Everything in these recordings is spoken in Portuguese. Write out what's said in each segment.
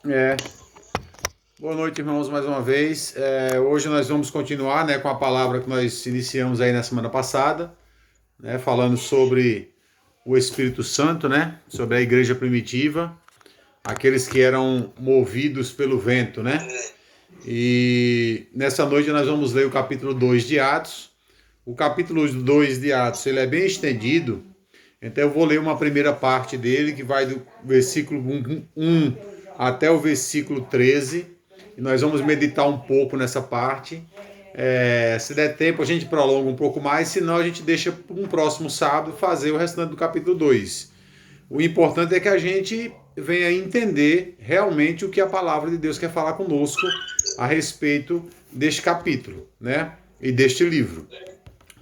É. Boa noite, irmãos, mais uma vez. Hoje nós vamos continuar, né, com a palavra que nós iniciamos aí na semana passada, né, falando sobre o Espírito Santo, né, sobre a igreja primitiva, aqueles que eram movidos pelo vento, né? E nessa noite nós vamos ler o capítulo 2 de Atos. O capítulo 2 de Atos, ele é bem estendido, então eu vou ler uma primeira parte dele, que vai do versículo 1 até o versículo 13, e nós vamos meditar um pouco nessa parte. Se der tempo, a gente prolonga um pouco mais, senão a gente deixa para um próximo sábado fazer o restante do capítulo 2. O importante é que a gente venha entender realmente o que a palavra de Deus quer falar conosco a respeito deste capítulo, né? E deste livro.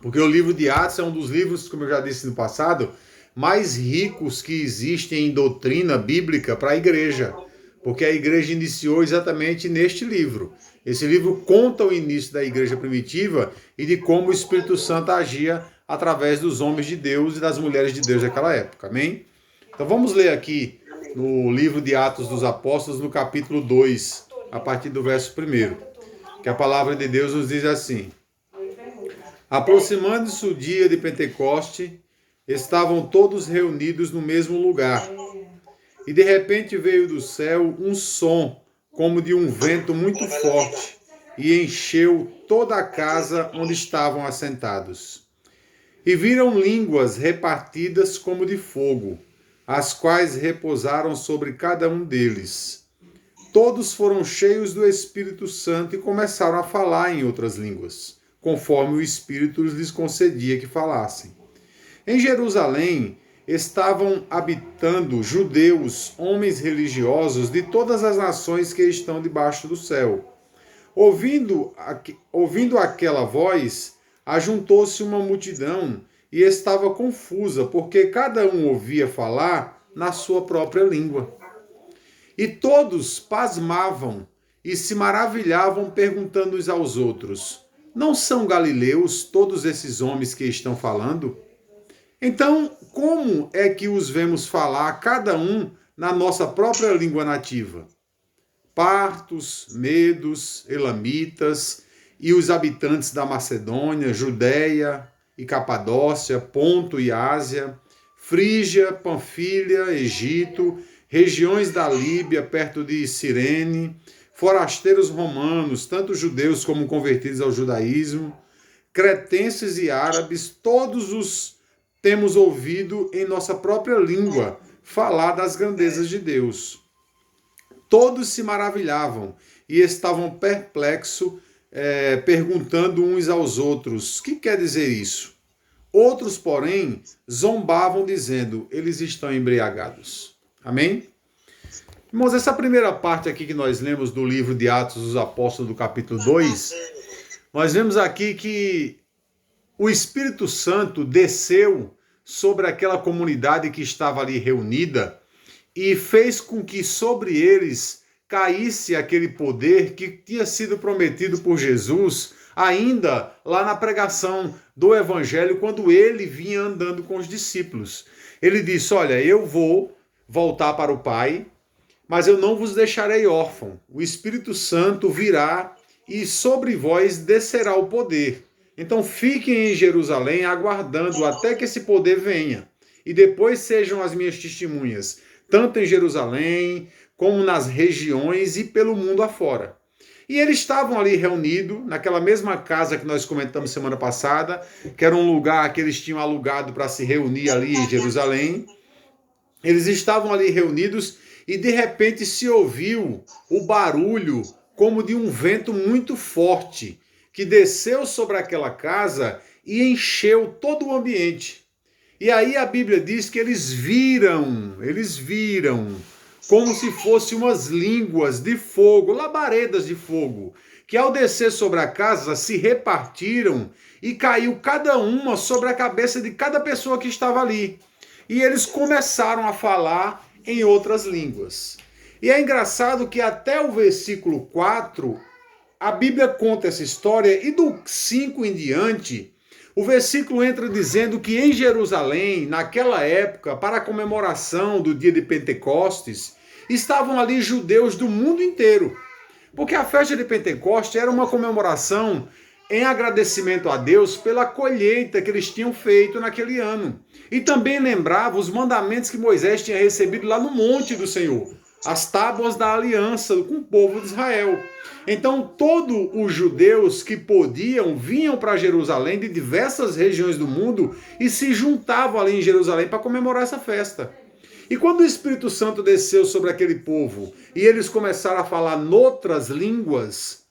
Porque o livro de Atos é um dos livros, como eu já disse no passado, mais ricos que existem em doutrina bíblica para a igreja. Porque a igreja iniciou exatamente neste livro. Esse livro conta o início da igreja primitiva e de como o Espírito Santo agia através dos homens de Deus e das mulheres de Deus daquela época. Amém? Então vamos ler aqui no livro de Atos dos Apóstolos, no capítulo 2, a partir do verso 1, que a palavra de Deus nos diz assim: aproximando-se o dia de Pentecoste, estavam todos reunidos no mesmo lugar. E de repente veio do céu um som, como de um vento muito forte, e encheu toda a casa onde estavam assentados. E viram línguas repartidas como de fogo, as quais repousaram sobre cada um deles. Todos foram cheios do Espírito Santo e começaram a falar em outras línguas, conforme o Espírito lhes concedia que falassem. Em Jerusalém estavam habitando judeus, homens religiosos de todas as nações que estão debaixo do céu. Ouvindo aquela voz, ajuntou-se uma multidão e estava confusa, porque cada um ouvia falar na sua própria língua. E todos pasmavam e se maravilhavam, perguntando uns aos outros: não são galileus todos esses homens que estão falando? Então, como é que os vemos falar, cada um na nossa própria língua nativa? Partos, medos, elamitas e os habitantes da Macedônia, Judéia e Capadócia, Ponto e Ásia, Frígia, Panfilha, Egito, regiões da Líbia perto de Cirene, forasteiros romanos, tanto judeus como convertidos ao judaísmo, cretenses e árabes, todos os temos ouvido em nossa própria língua falar das grandezas de Deus. Todos se maravilhavam e estavam perplexos, perguntando uns aos outros: o que quer dizer isso? Outros, porém, zombavam, dizendo: eles estão embriagados. Amém? Irmãos, essa primeira parte aqui que nós lemos do livro de Atos dos Apóstolos, do capítulo 2, nós vemos aqui que o Espírito Santo desceu sobre aquela comunidade que estava ali reunida e fez com que sobre eles caísse aquele poder que tinha sido prometido por Jesus ainda lá na pregação do Evangelho, quando ele vinha andando com os discípulos. Ele disse: olha, eu vou voltar para o Pai, mas eu não vos deixarei órfão. O Espírito Santo virá e sobre vós descerá o poder. Então fiquem em Jerusalém aguardando até que esse poder venha. E depois sejam as minhas testemunhas, tanto em Jerusalém, como nas regiões e pelo mundo afora. E eles estavam ali reunidos, naquela mesma casa que nós comentamos semana passada, que era um lugar que eles tinham alugado para se reunir ali em Jerusalém. Eles estavam ali reunidos e de repente se ouviu o barulho como de um vento muito forte, que desceu sobre aquela casa e encheu todo o ambiente. E aí a Bíblia diz que eles viram, como se fossem umas línguas de fogo, labaredas de fogo, que ao descer sobre a casa se repartiram e caiu cada uma sobre a cabeça de cada pessoa que estava ali. E eles começaram a falar em outras línguas. E é engraçado que até o versículo 4, a Bíblia conta essa história, e do 5 em diante, o versículo entra dizendo que em Jerusalém, naquela época, para a comemoração do dia de Pentecostes, estavam ali judeus do mundo inteiro. Porque a festa de Pentecoste era uma comemoração em agradecimento a Deus pela colheita que eles tinham feito naquele ano. E também lembrava os mandamentos que Moisés tinha recebido lá no monte do Senhor, as tábuas da aliança com o povo de Israel. Então, todos os judeus que podiam vinham para Jerusalém de diversas regiões do mundo e se juntavam ali em Jerusalém para comemorar essa festa. E quando o Espírito Santo desceu sobre aquele povo e eles começaram a falar noutras línguas,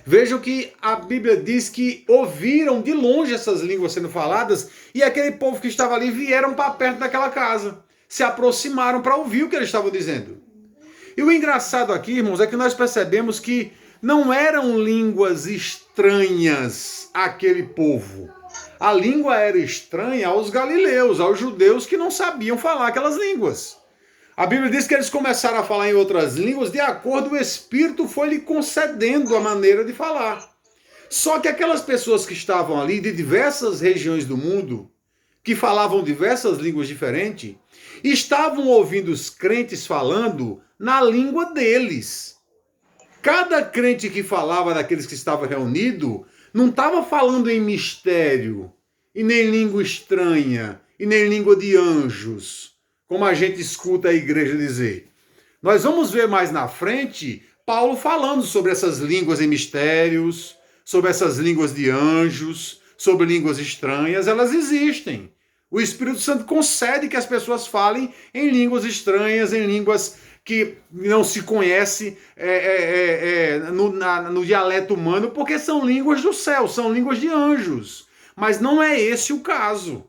vejam que a Bíblia diz que ouviram de longe essas línguas sendo faladas e aquele povo que estava ali vieram para perto daquela casa, se aproximaram para ouvir o que eles estavam dizendo. E o engraçado aqui, irmãos, é que nós percebemos que não eram línguas estranhas àquele povo. A língua era estranha aos galileus, aos judeus que não sabiam falar aquelas línguas. A Bíblia diz que eles começaram a falar em outras línguas de acordo com o Espírito foi lhe concedendo a maneira de falar. Só que aquelas pessoas que estavam ali de diversas regiões do mundo, que falavam diversas línguas diferentes, estavam ouvindo os crentes falando na língua deles. Cada crente que falava daqueles que estavam reunidos não estava falando em mistério, e nem língua estranha, e nem língua de anjos, como a gente escuta a igreja dizer. Nós vamos ver mais na frente Paulo falando sobre essas línguas em mistérios, sobre essas línguas de anjos, sobre línguas estranhas, elas existem. O Espírito Santo concede que as pessoas falem em línguas estranhas, em línguas que não se conhece no dialeto humano, porque são línguas do céu, são línguas de anjos. Mas não é esse o caso.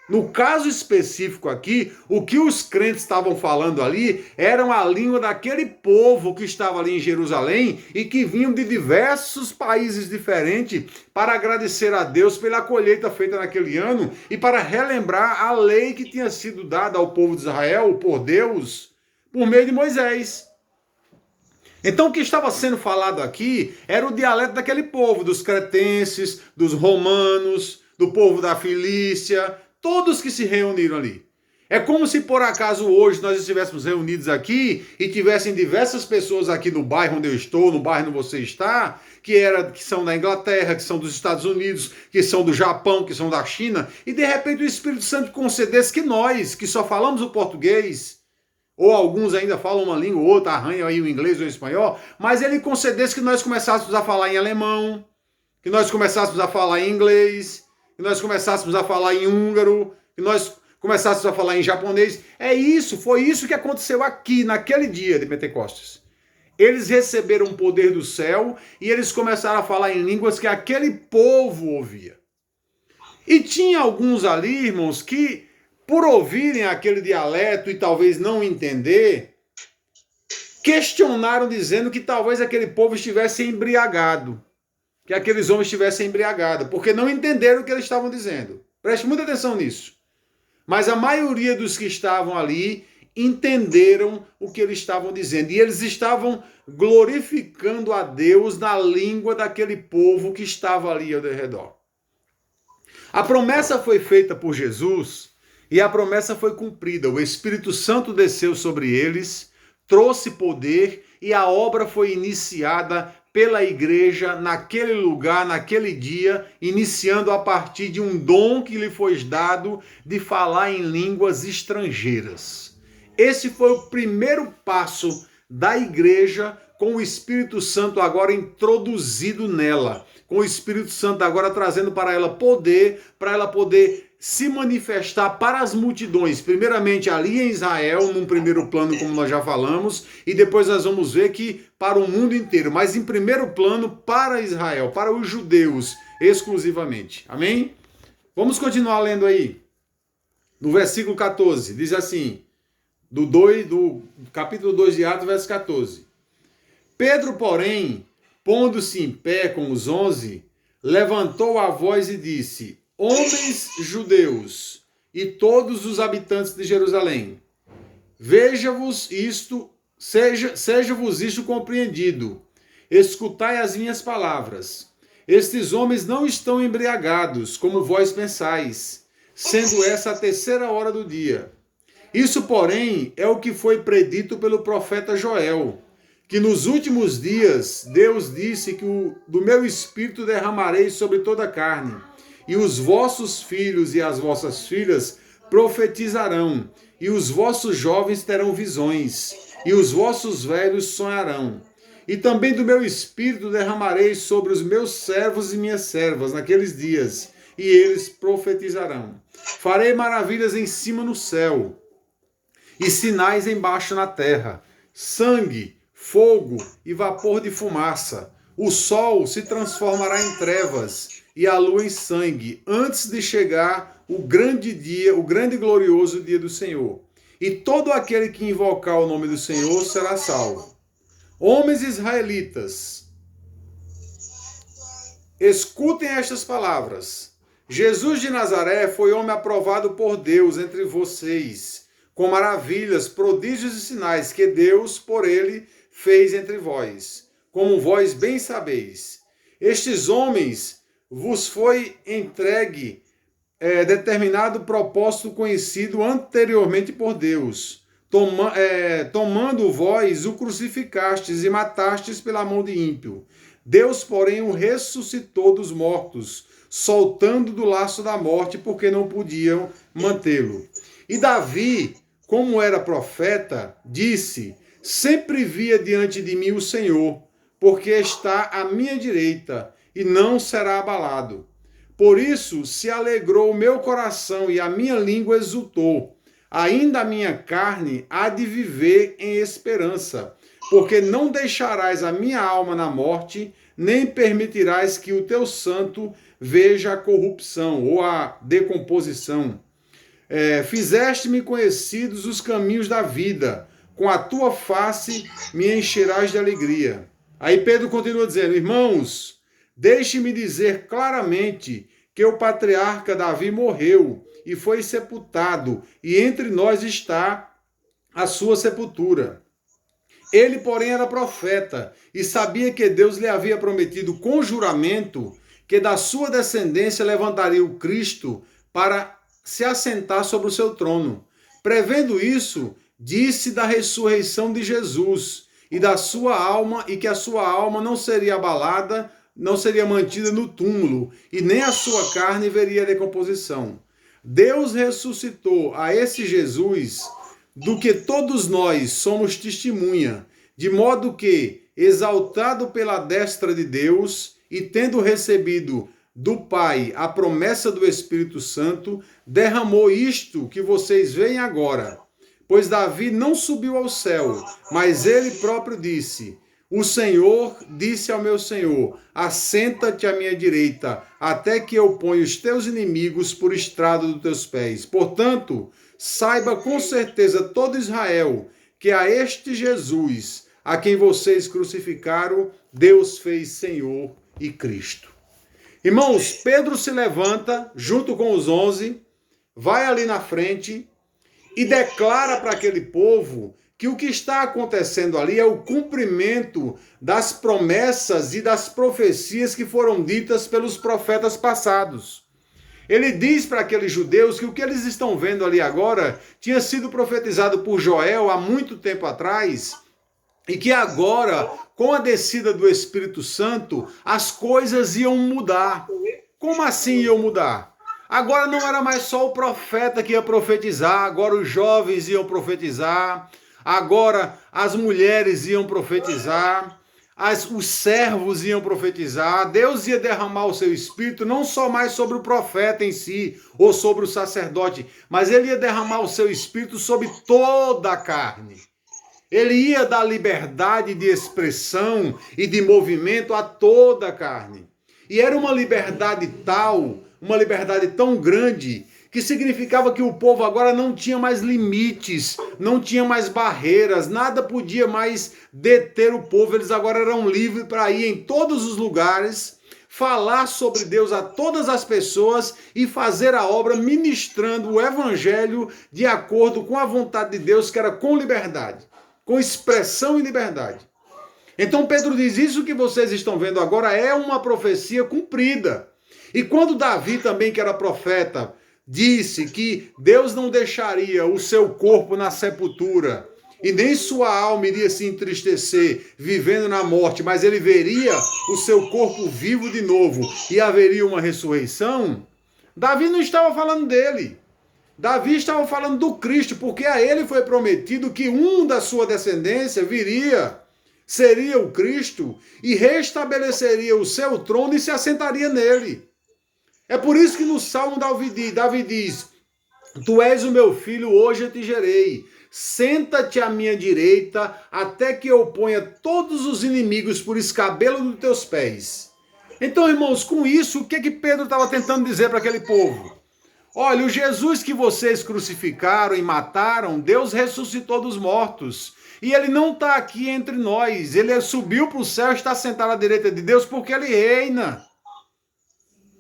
No caso específico aqui, o que os crentes estavam falando ali era a língua daquele povo que estava ali em Jerusalém e que vinham de diversos países diferentes para agradecer a Deus pela colheita feita naquele ano e para relembrar a lei que tinha sido dada ao povo de Israel por Deus por meio de Moisés. Então o que estava sendo falado aqui era o dialeto daquele povo, dos cretenses, dos romanos, do povo da Filícia, todos que se reuniram ali. É como se por acaso hoje nós estivéssemos reunidos aqui e tivessem diversas pessoas aqui no bairro onde eu estou, no bairro onde você está, que são da Inglaterra, que são dos Estados Unidos, que são do Japão, que são da China, e de repente o Espírito Santo concedesse que nós, que só falamos o português, ou alguns ainda falam uma língua ou outra, arranham aí o inglês ou o espanhol, mas ele concedesse que nós começássemos a falar em alemão, que nós começássemos a falar em inglês, que nós começássemos a falar em húngaro, que nós começássemos a falar em japonês. Foi isso que aconteceu aqui, naquele dia de Pentecostes. Eles receberam o poder do céu e eles começaram a falar em línguas que aquele povo ouvia. E tinha alguns ali, irmãos, que por ouvirem aquele dialeto e talvez não entender, questionaram dizendo que talvez aquele povo estivesse embriagado, que aqueles homens estivessem embriagados, porque não entenderam o que eles estavam dizendo. Preste muita atenção nisso. Mas a maioria dos que estavam ali entenderam o que eles estavam dizendo, e eles estavam glorificando a Deus na língua daquele povo que estava ali ao redor. A promessa foi feita por Jesus, e a promessa foi cumprida. O Espírito Santo desceu sobre eles, trouxe poder e a obra foi iniciada pela igreja naquele lugar, naquele dia, iniciando a partir de um dom que lhe foi dado de falar em línguas estrangeiras. Esse foi o primeiro passo da igreja com o Espírito Santo agora introduzido nela, com o Espírito Santo agora trazendo para ela poder se manifestar para as multidões, primeiramente ali em Israel, num primeiro plano, como nós já falamos, e depois nós vamos ver que para o mundo inteiro, mas em primeiro plano para Israel, para os judeus exclusivamente. Amém? Vamos continuar lendo aí. No versículo 14, diz assim, do capítulo 2 de Atos, verso 14. Pedro, porém, pondo-se em pé com os 11, levantou a voz e disse: Homens judeus e todos os habitantes de Jerusalém, veja-vos isto, seja-vos isto compreendido. Escutai as minhas palavras. Estes homens não estão embriagados, como vós pensais, sendo essa a terceira hora do dia. Isso, porém, é o que foi predito pelo profeta Joel, que nos últimos dias Deus disse que do meu espírito derramarei sobre toda a carne, e os vossos filhos e as vossas filhas profetizarão, e os vossos jovens terão visões, e os vossos velhos sonharão. E também do meu espírito derramarei sobre os meus servos e minhas servas naqueles dias, e eles profetizarão. Farei maravilhas em cima no céu, e sinais embaixo na terra, sangue, fogo e vapor de fumaça. O sol se transformará em trevas e a lua em sangue, antes de chegar o grande dia, o grande e glorioso dia do Senhor. E todo aquele que invocar o nome do Senhor será salvo. Homens israelitas, escutem estas palavras. Jesus de Nazaré foi homem aprovado por Deus entre vocês, com maravilhas, prodígios e sinais que Deus, por ele, fez entre vós, como vós bem sabeis. Estes homens vos foi entregue determinado propósito conhecido anteriormente por Deus. Tomando vós, o crucificastes e matastes pela mão de ímpio. Deus, porém, o ressuscitou dos mortos, soltando do laço da morte, porque não podiam mantê-lo. E Davi, como era profeta, disse: sempre via diante de mim o Senhor, porque está à minha direita, e não será abalado. Por isso se alegrou o meu coração, e a minha língua exultou. Ainda a minha carne há de viver em esperança, porque não deixarás a minha alma na morte, nem permitirás que o teu santo veja a corrupção ou a decomposição. Fizeste-me conhecidos os caminhos da vida, com a tua face me encherás de alegria. Aí Pedro continua dizendo: irmãos, deixe-me dizer claramente que o patriarca Davi morreu e foi sepultado, e entre nós está a sua sepultura. Ele, porém, era profeta e sabia que Deus lhe havia prometido com juramento que da sua descendência levantaria o Cristo para se assentar sobre o seu trono. Prevendo isso, disse da ressurreição de Jesus e da sua alma, e que a sua alma não seria abalada, não seria mantida no túmulo, e nem a sua carne veria decomposição. Deus ressuscitou a esse Jesus, do que todos nós somos testemunha, de modo que, exaltado pela destra de Deus e tendo recebido do Pai a promessa do Espírito Santo, derramou isto que vocês veem agora. Pois Davi não subiu ao céu, mas ele próprio disse: o Senhor disse ao meu Senhor: assenta-te à minha direita, até que eu ponha os teus inimigos por estrado dos teus pés. Portanto, saiba com certeza todo Israel que a este Jesus, a quem vocês crucificaram, Deus fez Senhor e Cristo. Irmãos, Pedro se levanta junto com os 11, vai ali na frente e declara para aquele povo que o que está acontecendo ali é o cumprimento das promessas e das profecias que foram ditas pelos profetas passados. Ele diz para aqueles judeus que o que eles estão vendo ali agora tinha sido profetizado por Joel há muito tempo atrás, e que agora, com a descida do Espírito Santo, as coisas iam mudar. Como assim iam mudar? Agora não era mais só o profeta que ia profetizar, agora os jovens iam profetizar, agora as mulheres iam profetizar, os servos iam profetizar. Deus ia derramar o seu Espírito não só mais sobre o profeta em si, ou sobre o sacerdote, mas ele ia derramar o seu Espírito sobre toda a carne. Ele ia dar liberdade de expressão e de movimento a toda a carne. E era uma liberdade tal, uma liberdade tão grande, que significava que o povo agora não tinha mais limites, não tinha mais barreiras, nada podia mais deter o povo. Eles agora eram livres para ir em todos os lugares, falar sobre Deus a todas as pessoas e fazer a obra ministrando o evangelho de acordo com a vontade de Deus, que era com liberdade, com expressão e liberdade. Então Pedro diz: isso que vocês estão vendo agora é uma profecia cumprida. E quando Davi também, que era profeta, disse que Deus não deixaria o seu corpo na sepultura e nem sua alma iria se entristecer vivendo na morte, mas ele veria o seu corpo vivo de novo e haveria uma ressurreição, Davi não estava falando dele. Davi estava falando do Cristo, porque a ele foi prometido que um da sua descendência viria, seria o Cristo, e restabeleceria o seu trono e se assentaria nele. É por isso que no Salmo Davi diz: Tu és o meu filho, hoje eu te gerei. Senta-te à minha direita, até que eu ponha todos os inimigos por escabelo dos teus pés. Então, irmãos, com isso, o que Pedro estava tentando dizer para aquele povo? Olha, o Jesus que vocês crucificaram e mataram, Deus ressuscitou dos mortos. E ele não está aqui entre nós. Ele subiu para o céu e está sentado à direita de Deus porque ele reina.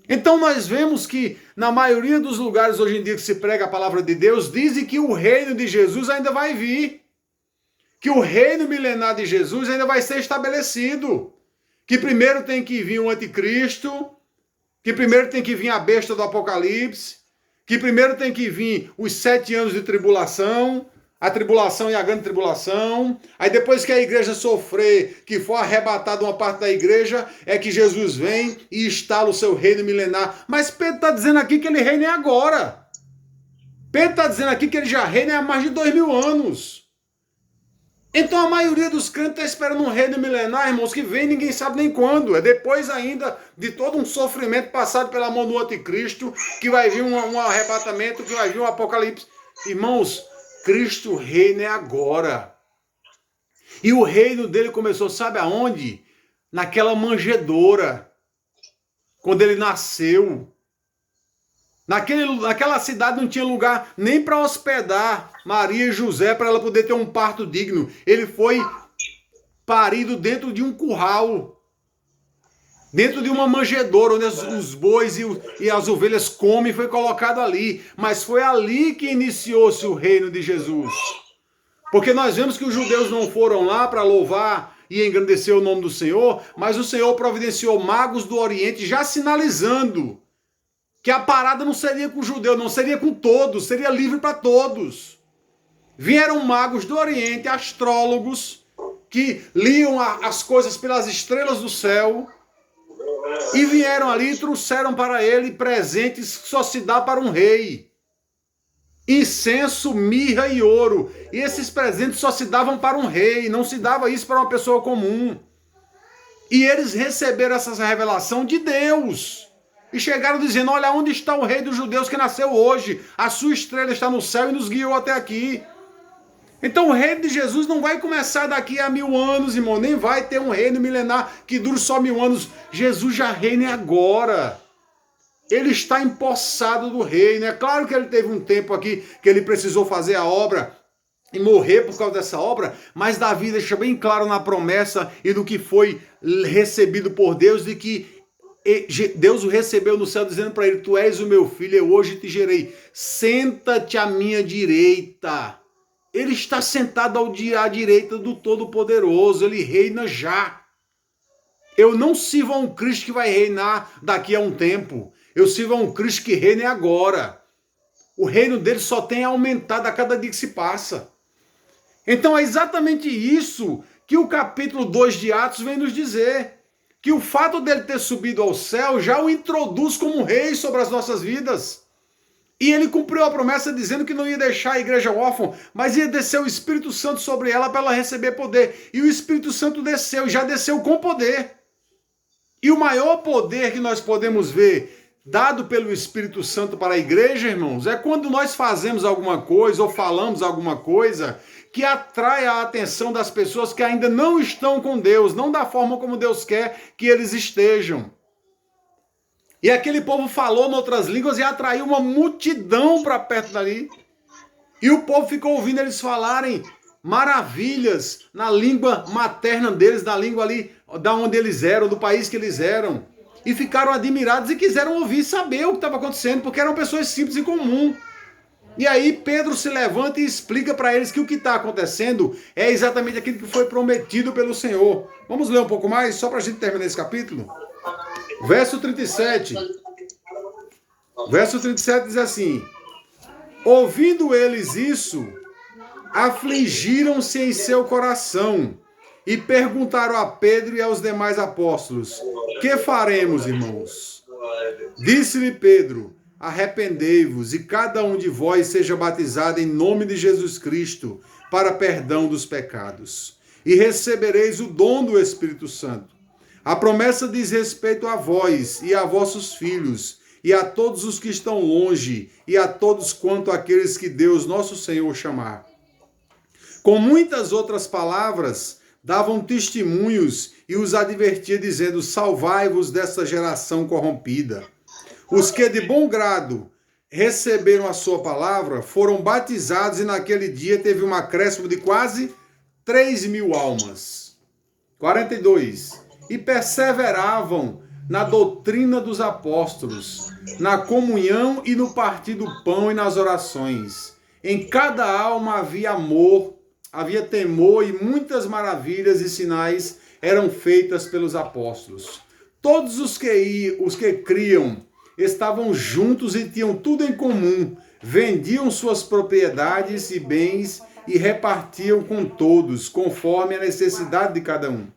Então nós vemos que na maioria dos lugares hoje em dia que se prega a palavra de Deus, dizem que o reino de Jesus ainda vai vir. Que o reino milenar de Jesus ainda vai ser estabelecido. Que primeiro tem que vir o anticristo, que primeiro tem que vir a besta do Apocalipse, que primeiro tem que vir os 7 anos de tribulação, a tribulação e a grande tribulação. Aí depois que a igreja sofrer, que for arrebatada uma parte da igreja, é que Jesus vem e instala o seu reino milenar. Mas Pedro está dizendo aqui que ele reina agora. Pedro está dizendo aqui que ele já reina há mais de 2000 anos. Então a maioria dos crentes está esperando um reino milenar, irmãos, que vem ninguém sabe nem quando. É depois ainda de todo um sofrimento passado pela mão do anticristo, que vai vir um arrebatamento, que vai vir um apocalipse. Irmãos, Cristo reina agora. E o reino dele começou, sabe aonde? Naquela manjedoura. Quando ele nasceu. Naquela cidade não tinha lugar nem para hospedar Maria e José para ela poder ter um parto digno. Ele foi parido dentro de um curral. Dentro de uma manjedoura, onde os bois e as ovelhas comem, foi colocado ali. Mas foi ali que iniciou-se o reino de Jesus. Porque nós vemos que os judeus não foram lá para louvar e engrandecer o nome do Senhor, mas o Senhor providenciou magos do Oriente, já sinalizando que a parada não seria com o judeu, não seria com todos, seria livre para todos. Vieram magos do Oriente, astrólogos, que liam as coisas pelas estrelas do céu, e vieram ali e trouxeram para ele presentes que só se dá para um rei. Incenso, mirra e ouro. E esses presentes só se davam para um rei, não se dava isso para uma pessoa comum. E eles receberam essa revelação de Deus. E chegaram dizendo: olha, onde está o rei dos judeus que nasceu hoje? A sua estrela está no céu e nos guiou até aqui. Então o reino de Jesus não vai começar daqui a 1000 anos, irmão. Nem vai ter um reino milenar que dure só 1000 anos. Jesus já reina agora. Ele está empossado do reino. É claro que ele teve um tempo aqui que ele precisou fazer a obra e morrer por causa dessa obra, mas Davi deixa bem claro na promessa e do que foi recebido por Deus, de que Deus o recebeu no céu dizendo para ele: tu és o meu filho, eu hoje te gerei. Senta-te à minha direita. Ele está sentado à direita do Todo-Poderoso. Ele reina já. Eu não sirvo a um Cristo que vai reinar daqui a um tempo. Eu sirvo a um Cristo que reina agora. O reino dele só tem aumentado a cada dia que se passa. Então é exatamente isso que o capítulo 2 de Atos vem nos dizer. Que o fato dele ter subido ao céu já o introduz como rei sobre as nossas vidas. E ele cumpriu a promessa dizendo que não ia deixar a igreja órfã, mas ia descer o Espírito Santo sobre ela para ela receber poder. E o Espírito Santo desceu, já desceu com poder. E o maior poder que nós podemos ver dado pelo Espírito Santo para a igreja, irmãos, é quando nós fazemos alguma coisa ou falamos alguma coisa que atrai a atenção das pessoas que ainda não estão com Deus, não da forma como Deus quer que eles estejam. E aquele povo falou em outras línguas e atraiu uma multidão para perto dali. E o povo ficou ouvindo eles falarem maravilhas na língua materna deles, na língua ali da onde eles eram, do país que eles eram. E ficaram admirados e quiseram ouvir e saber o que estava acontecendo, porque eram pessoas simples e comuns. E aí Pedro se levanta e explica para eles que o que está acontecendo é exatamente aquilo que foi prometido pelo Senhor. Vamos ler um pouco mais, só para a gente terminar esse capítulo? Verso 37. Verso 37 diz assim: ouvindo eles isso, afligiram-se em seu coração e perguntaram a Pedro e aos demais apóstolos: que faremos, irmãos? Disse-lhe Pedro: arrependei-vos e cada um de vós seja batizado em nome de Jesus Cristo para perdão dos pecados, e recebereis o dom do Espírito Santo. A promessa diz respeito a vós e a vossos filhos, e a todos os que estão longe, e a todos quanto aqueles que Deus nosso Senhor chamar. Com muitas outras palavras, davam testemunhos e os advertia, dizendo: salvai-vos desta geração corrompida. Os que de bom grado receberam a sua palavra foram batizados, e naquele dia teve um acréscimo de quase 3.000 almas. 42. E perseveravam na doutrina dos apóstolos, na comunhão e no partir do pão e nas orações. Em cada alma havia amor, havia temor, e muitas maravilhas e sinais eram feitas pelos apóstolos. Todos os que criam estavam juntos e tinham tudo em comum, vendiam suas propriedades e bens e repartiam com todos, conforme a necessidade de cada um.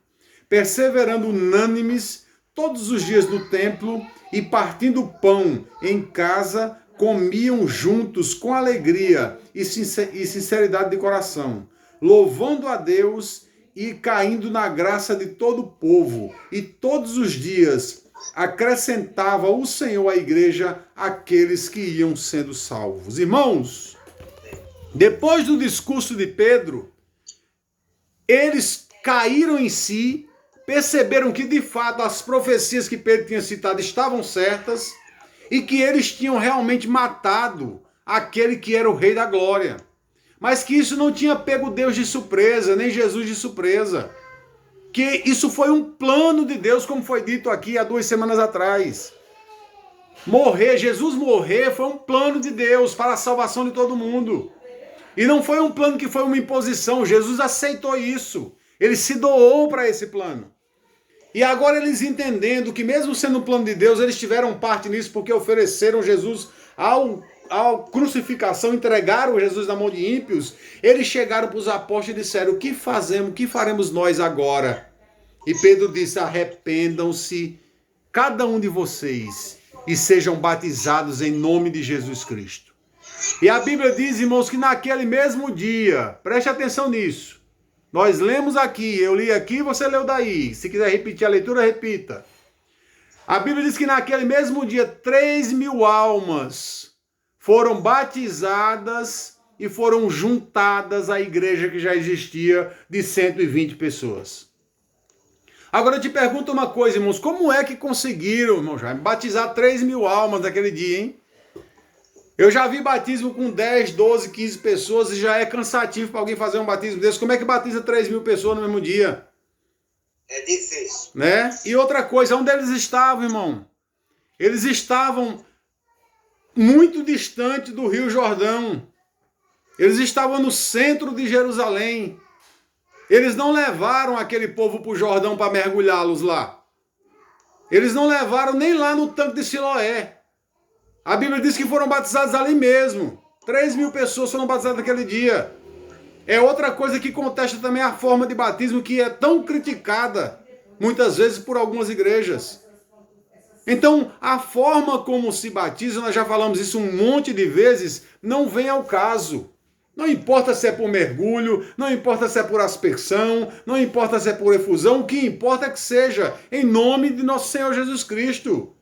Perseverando unânimes todos os dias no templo e partindo pão em casa, comiam juntos com alegria e sinceridade de coração, louvando a Deus e caindo na graça de todo o povo. E todos os dias acrescentava o Senhor à igreja aqueles que iam sendo salvos. Irmãos, depois do discurso de Pedro, eles caíram em si, perceberam que de fato as profecias que Pedro tinha citado estavam certas e que eles tinham realmente matado aquele que era o Rei da Glória. Mas que isso não tinha pego Deus de surpresa, nem Jesus de surpresa. Que isso foi um plano de Deus, como foi dito aqui há 2 semanas atrás. Jesus morrer foi um plano de Deus para a salvação de todo mundo. E não foi um plano que foi uma imposição. Jesus aceitou isso. Ele se doou para esse plano. E agora eles entendendo que mesmo sendo um plano de Deus, eles tiveram parte nisso porque ofereceram Jesus ao crucificação, entregaram Jesus na mão de ímpios. Eles chegaram para os apóstolos e disseram: o que fazemos, o que faremos nós agora? E Pedro disse: arrependam-se cada um de vocês e sejam batizados em nome de Jesus Cristo. E a Bíblia diz, irmãos, que naquele mesmo dia, preste atenção nisso, nós lemos aqui, eu li aqui, você leu daí. Se quiser repetir a leitura, repita. A Bíblia diz que naquele mesmo dia, 3.000 almas foram batizadas e foram juntadas à igreja que já existia de 120 pessoas. Agora eu te pergunto uma coisa, irmãos, como é que conseguiram, irmão Jaime, batizar 3.000 almas naquele dia, hein? Eu já vi batismo com 10, 12, 15 pessoas e já é cansativo para alguém fazer um batismo desse. Como é que batiza 3.000 pessoas no mesmo dia? É difícil. Né? E outra coisa, onde eles estavam, irmão? Eles estavam muito distante do Rio Jordão. Eles estavam no centro de Jerusalém. Eles não levaram aquele povo para o Jordão para mergulhá-los lá. Eles não levaram nem lá no tanque de Siloé. A Bíblia diz que foram batizados ali mesmo. 3.000 pessoas foram batizadas naquele dia. É outra coisa que contesta também a forma de batismo que é tão criticada, muitas vezes, por algumas igrejas. Então, a forma como se batiza, nós já falamos isso um monte de vezes, não vem ao caso. Não importa se é por mergulho, não importa se é por aspersão, não importa se é por efusão, o que importa é que seja em nome de nosso Senhor Jesus Cristo.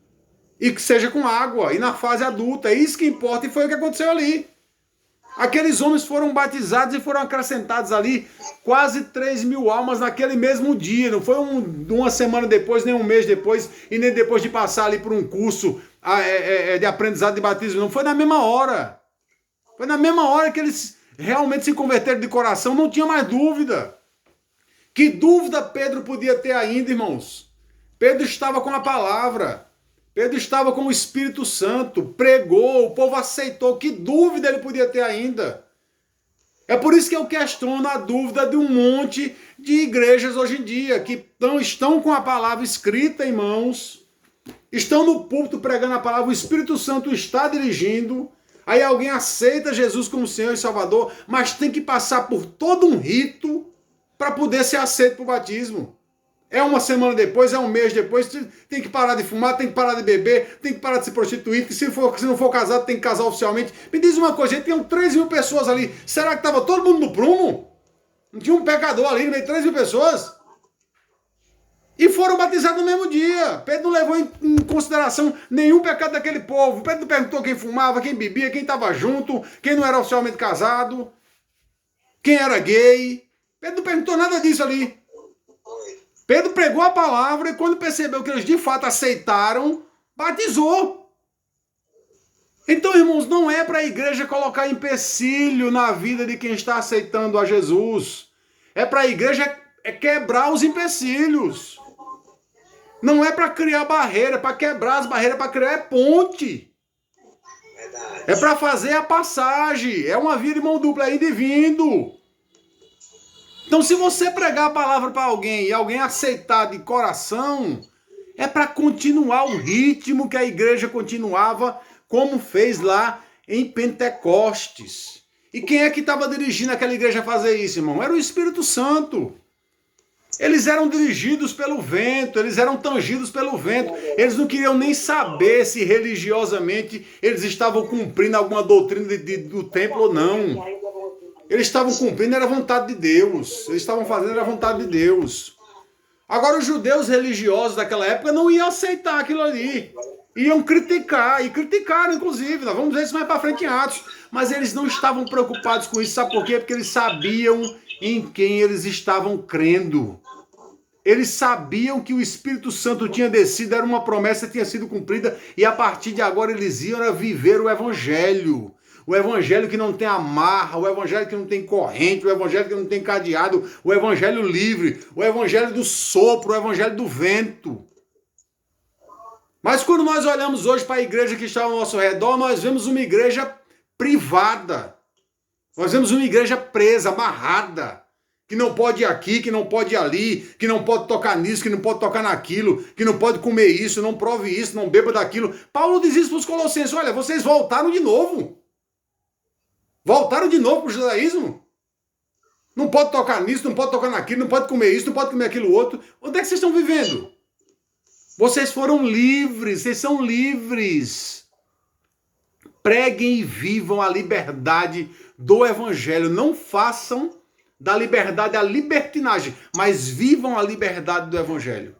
E que seja com água, e na fase adulta. É isso que importa, e foi o que aconteceu ali. Aqueles homens foram batizados e foram acrescentados ali quase 3.000 almas naquele mesmo dia. Não foi uma semana depois, nem um mês depois, e nem depois de passar ali por um curso de aprendizado de batismo. Não, foi na mesma hora. Foi na mesma hora que eles realmente se converteram de coração, não tinha mais dúvida. Que dúvida Pedro podia ter ainda, irmãos? Pedro estava com a palavra. Pedro estava com o Espírito Santo, pregou, o povo aceitou. Que dúvida ele podia ter ainda? É por isso que eu questiono a dúvida de um monte de igrejas hoje em dia, que estão com a palavra escrita em mãos, estão no púlpito pregando a palavra, o Espírito Santo está dirigindo, aí alguém aceita Jesus como Senhor e Salvador, mas tem que passar por todo um rito para poder ser aceito para o batismo. É uma semana depois, é um mês depois, tem que parar de fumar, tem que parar de beber, tem que parar de se prostituir, que se não for casado, tem que casar oficialmente. Me diz uma coisa, gente, tinham 3.000 pessoas ali, será que estava todo mundo no prumo? Não tinha um pecador ali, no meio de 3.000 pessoas? E foram batizados no mesmo dia. Pedro não levou em consideração nenhum pecado daquele povo. Pedro não perguntou quem fumava, quem bebia, quem estava junto, quem não era oficialmente casado, quem era gay. Pedro não perguntou nada disso ali. Pedro pregou a palavra e quando percebeu que eles de fato aceitaram, batizou. Então, irmãos, não é para a igreja colocar empecilho na vida de quem está aceitando a Jesus. É para a igreja quebrar os empecilhos. Não é para criar barreira, é para quebrar as barreiras, para criar ponte. É para fazer a passagem. É uma via de mão dupla, indo e vindo. Então, se você pregar a palavra para alguém e alguém aceitar de coração, é para continuar o ritmo que a igreja continuava, como fez lá em Pentecostes. E quem é que estava dirigindo aquela igreja a fazer isso, irmão? Era o Espírito Santo. Eles eram dirigidos pelo vento, eles eram tangidos pelo vento. Eles não queriam nem saber se religiosamente eles estavam cumprindo alguma doutrina do templo ou não. Eles estavam cumprindo, era a vontade de Deus. Eles estavam fazendo, era a vontade de Deus. Agora, os judeus religiosos daquela época não iam aceitar aquilo ali. Iam criticar, e criticaram, inclusive. Nós vamos ver isso mais para frente em Atos. Mas eles não estavam preocupados com isso. Sabe por quê? Porque eles sabiam em quem eles estavam crendo. Eles sabiam que o Espírito Santo tinha descido, era uma promessa que tinha sido cumprida. E a partir de agora eles iam viver o Evangelho. O evangelho que não tem amarra, o evangelho que não tem corrente, o evangelho que não tem cadeado, o evangelho livre, o evangelho do sopro, o evangelho do vento. Mas quando nós olhamos hoje para a igreja que está ao nosso redor, nós vemos uma igreja privada. Nós vemos uma igreja presa, amarrada, que não pode ir aqui, que não pode ir ali, que não pode tocar nisso, que não pode tocar naquilo, que não pode comer isso, não prove isso, não beba daquilo. Paulo diz isso para os colossenses, olha, vocês voltaram de novo. Voltaram de novo para o judaísmo? Não pode tocar nisso, não pode tocar naquilo, não pode comer isso, não pode comer aquilo outro. Onde é que vocês estão vivendo? Vocês foram livres, vocês são livres. Preguem e vivam a liberdade do evangelho. Não façam da liberdade a libertinagem, mas vivam a liberdade do evangelho.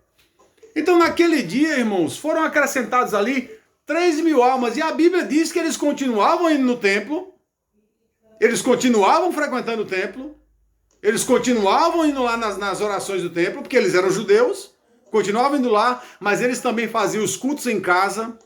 Então, naquele dia, irmãos, foram acrescentados ali 3.000 almas. E a Bíblia diz que eles continuavam indo no templo. Eles continuavam frequentando o templo, eles continuavam indo lá nas orações do templo, porque eles eram judeus, continuavam indo lá, mas eles também faziam os cultos em casa,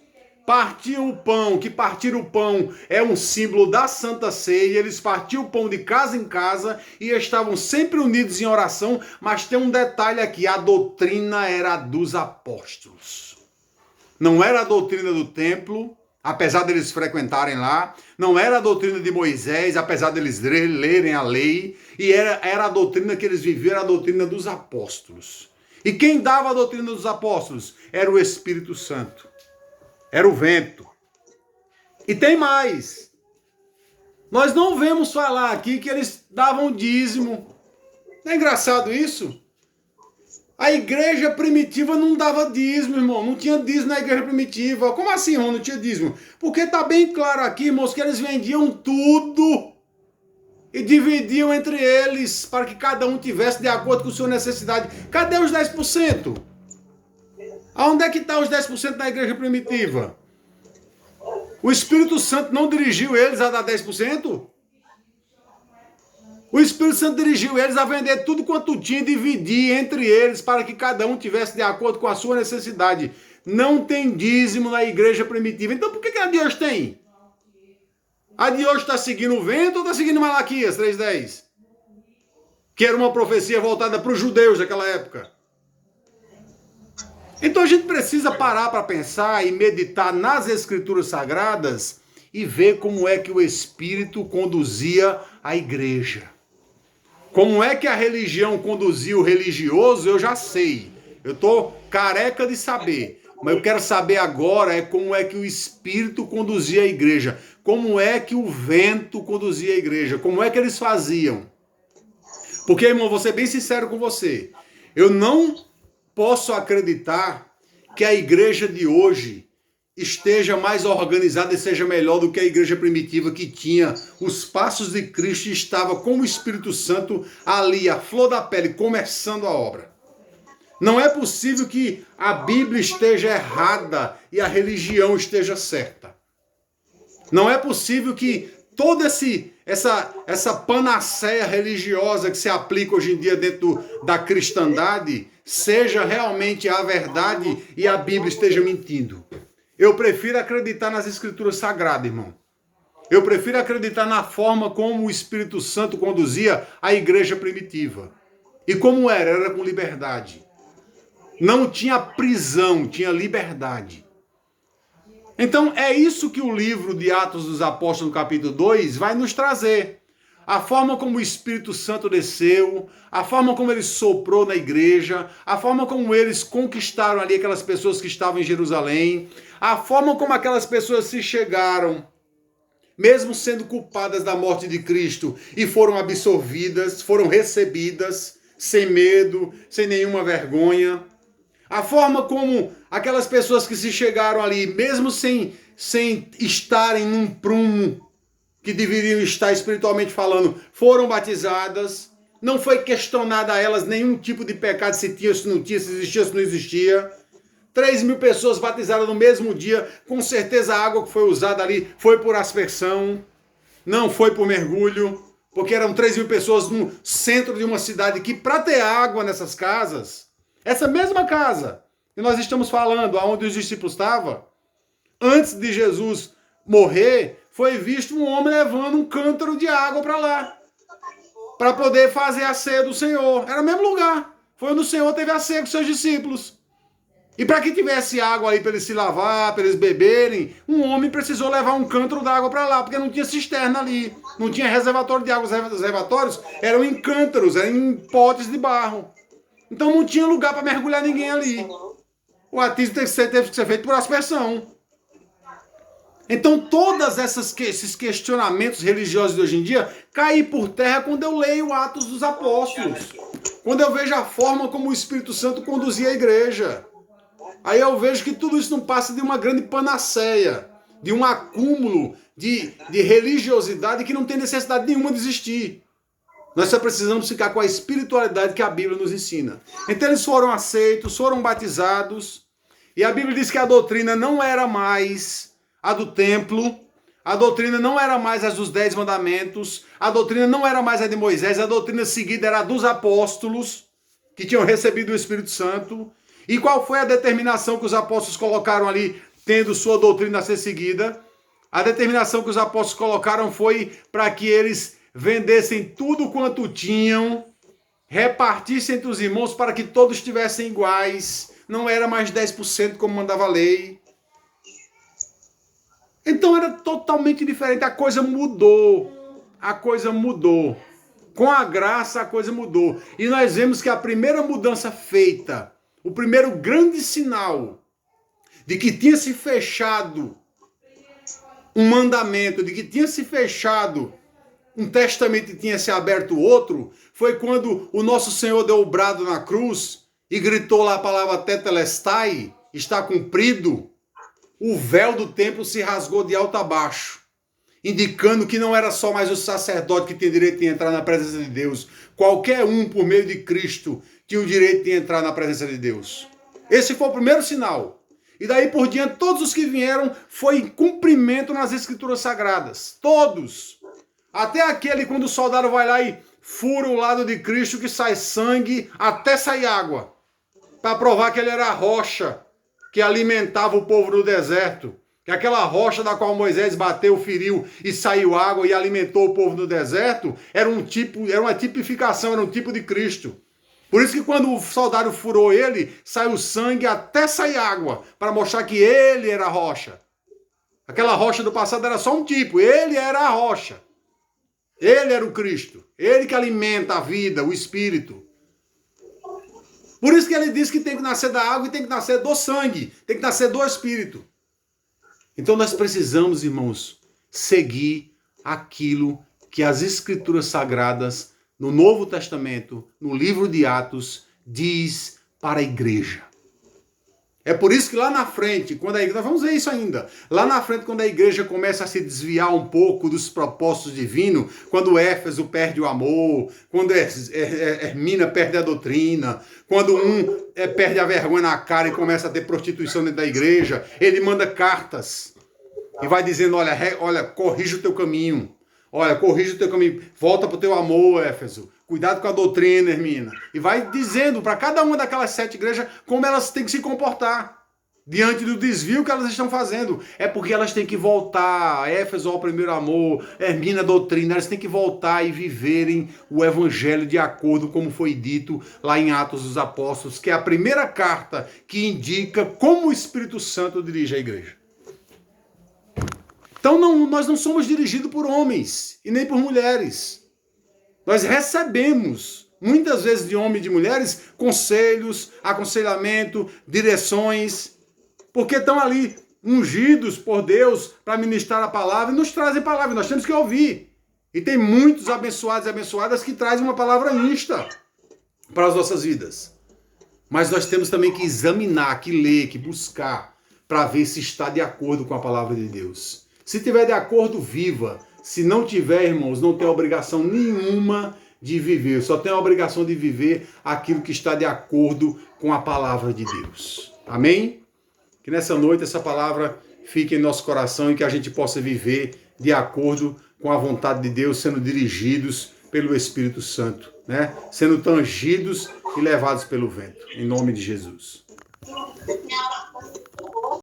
partiam o pão, que partir o pão é um símbolo da Santa Ceia, eles partiam o pão de casa em casa e estavam sempre unidos em oração, mas tem um detalhe aqui, a doutrina era a dos apóstolos. Não era a doutrina do templo, apesar deles frequentarem lá, não era a doutrina de Moisés, apesar deles lerem a lei, e era a doutrina que eles viviam, era a doutrina dos apóstolos. E quem dava a doutrina dos apóstolos? Era o Espírito Santo. Era o vento. E tem mais. Nós não vemos falar aqui que eles davam dízimo. Não é engraçado isso? A igreja primitiva não dava dízimo, irmão. Não tinha dízimo na igreja primitiva. Como assim, irmão? Não tinha dízimo? Porque está bem claro aqui, irmãos, que eles vendiam tudo e dividiam entre eles para que cada um tivesse de acordo com a sua necessidade. Cadê os 10%? Aonde é que está os 10% na igreja primitiva? O Espírito Santo não dirigiu eles a dar 10%? O Espírito Santo dirigiu eles a vender tudo quanto tinha e dividir entre eles para que cada um tivesse de acordo com a sua necessidade. Não tem dízimo na igreja primitiva. Então por que a de hoje tem? A de hoje está seguindo o vento ou está seguindo Malaquias 3:10? Que era uma profecia voltada para os judeus daquela época. Então a gente precisa parar para pensar e meditar nas Escrituras Sagradas e ver como é que o Espírito conduzia a igreja. Como é que a religião conduzia o religioso, eu já sei. Eu estou careca de saber. Mas eu quero saber agora como é que o Espírito conduzia a igreja. Como é que o vento conduzia a igreja. Como é que eles faziam. Porque, irmão, vou ser bem sincero com você. Eu não posso acreditar que a igreja de hoje esteja mais organizada e seja melhor do que a igreja primitiva, que tinha os passos de Cristo e estava com o Espírito Santo ali, a flor da pele, começando a obra. Não é possível que a Bíblia esteja errada e a religião esteja certa. Não é possível que toda essa panaceia religiosa que se aplica hoje em dia dentro da cristandade seja realmente a verdade e a Bíblia esteja mentindo. Eu prefiro acreditar nas Escrituras Sagradas, irmão. Eu prefiro acreditar na forma como o Espírito Santo conduzia a igreja primitiva. E como era? Era com liberdade. Não tinha prisão, tinha liberdade. Então é isso que o livro de Atos dos Apóstolos, capítulo 2, vai nos trazer. A forma como o Espírito Santo desceu, a forma como ele soprou na igreja, a forma como eles conquistaram ali aquelas pessoas que estavam em Jerusalém, a forma como aquelas pessoas se chegaram, mesmo sendo culpadas da morte de Cristo, e foram absorvidas, foram recebidas, sem medo, sem nenhuma vergonha. A forma como aquelas pessoas que se chegaram ali, mesmo sem estarem num prumo, que deveriam estar espiritualmente falando, foram batizadas, não foi questionada a elas nenhum tipo de pecado, se tinha, se não tinha, se existia, se não existia. 3.000 pessoas batizadas no mesmo dia, com certeza a água que foi usada ali foi por aspersão, não foi por mergulho, porque eram 3.000 pessoas no centro de uma cidade que, para ter água nessas casas, essa mesma casa que nós estamos falando, onde os discípulos estavam, antes de Jesus morrer, foi visto um homem levando um cântaro de água para lá, para poder fazer a ceia do Senhor. Era o mesmo lugar. Foi onde o Senhor teve a ceia com seus discípulos. E para que tivesse água aí para eles se lavar, para eles beberem, um homem precisou levar um cântaro d'água para lá, porque não tinha cisterna ali, não tinha reservatório de água. Os reservatórios eram em cântaros, eram em potes de barro. Então não tinha lugar para mergulhar ninguém ali. O batismo teve que ser feito por aspersão. Então todos esses questionamentos religiosos de hoje em dia caem por terra quando eu leio Atos dos Apóstolos. Quando eu vejo a forma como o Espírito Santo conduzia a igreja. Aí eu vejo que tudo isso não passa de uma grande panaceia, de um acúmulo de religiosidade que não tem necessidade nenhuma de existir. Nós só precisamos ficar com a espiritualidade que a Bíblia nos ensina. Então eles foram aceitos, foram batizados, e a Bíblia diz que a doutrina não era mais a do templo, a doutrina não era mais a dos 10 mandamentos, a doutrina não era mais a de Moisés, a doutrina seguida era a dos apóstolos, que tinham recebido o Espírito Santo. E qual foi a determinação que os apóstolos colocaram ali, tendo sua doutrina a ser seguida? A determinação que os apóstolos colocaram foi para que eles vendessem tudo quanto tinham, repartissem entre os irmãos para que todos estivessem iguais. Não era mais 10% como mandava a lei. Então era totalmente diferente. A coisa mudou. A coisa mudou. Com a graça a coisa mudou. E nós vemos que a primeira mudança feita, o primeiro grande sinal de que tinha se fechado um mandamento, de que tinha se fechado um testamento e tinha se aberto outro, foi quando o nosso Senhor deu o brado na cruz e gritou lá a palavra tetelestai, está cumprido. O véu do templo se rasgou de alto a baixo, indicando que não era só mais o sacerdote que tinha direito de entrar na presença de Deus. Qualquer um, por meio de Cristo, tinha o direito de entrar na presença de Deus. Esse foi o primeiro sinal. E daí por diante, todos os que vieram foi em cumprimento nas Escrituras Sagradas. Todos. Até aquele quando o soldado vai lá e fura o lado de Cristo, que sai sangue até sair água. Para provar que ele era a rocha que alimentava o povo no deserto. Que aquela rocha da qual Moisés bateu, feriu e saiu água e alimentou o povo no deserto, era uma tipificação, era um tipo de Cristo. Por isso que quando o soldado furou ele, saiu sangue até sair água, para mostrar que ele era a rocha. Aquela rocha do passado era só um tipo, ele era a rocha. Ele era o Cristo, ele que alimenta a vida, o Espírito. Por isso que ele diz que tem que nascer da água e tem que nascer do sangue, tem que nascer do Espírito. Então nós precisamos, irmãos, seguir aquilo que as Escrituras Sagradas, no Novo Testamento, no livro de Atos, diz para a igreja. É por isso que lá na frente, quando a igreja, nós vamos ver isso ainda, lá na frente, quando a igreja começa a se desviar um pouco dos propósitos divinos, quando Éfeso perde o amor, quando Hermina perde a doutrina, quando perde a vergonha na cara e começa a ter prostituição dentro da igreja, ele manda cartas e vai dizendo, olha, corrija o teu caminho, volta para o teu amor, Éfeso, cuidado com a doutrina, Hermina. E vai dizendo para cada uma daquelas 7 igrejas como elas têm que se comportar diante do desvio que elas estão fazendo. É porque elas têm que voltar, Éfeso ao primeiro amor, Hermina a doutrina, elas têm que voltar e viverem o evangelho de acordo como foi dito lá em Atos dos Apóstolos, que é a primeira carta que indica como o Espírito Santo dirige a igreja. Então nós não somos dirigidos por homens e nem por mulheres. Nós recebemos, muitas vezes de homens e de mulheres, conselhos, aconselhamento, direções, porque estão ali ungidos por Deus para ministrar a palavra e nos trazem palavra. Nós temos que ouvir. E tem muitos abençoados e abençoadas que trazem uma palavra insta para as nossas vidas. Mas nós temos também que examinar, que ler, que buscar, para ver se está de acordo com a palavra de Deus. Se tiver de acordo, viva. Se não tiver, irmãos, não tem obrigação nenhuma de viver. Só tem a obrigação de viver aquilo que está de acordo com a palavra de Deus. Amém? Que nessa noite essa palavra fique em nosso coração e que a gente possa viver de acordo com a vontade de Deus, sendo dirigidos pelo Espírito Santo, né? Sendo tangidos e levados pelo vento. Em nome de Jesus.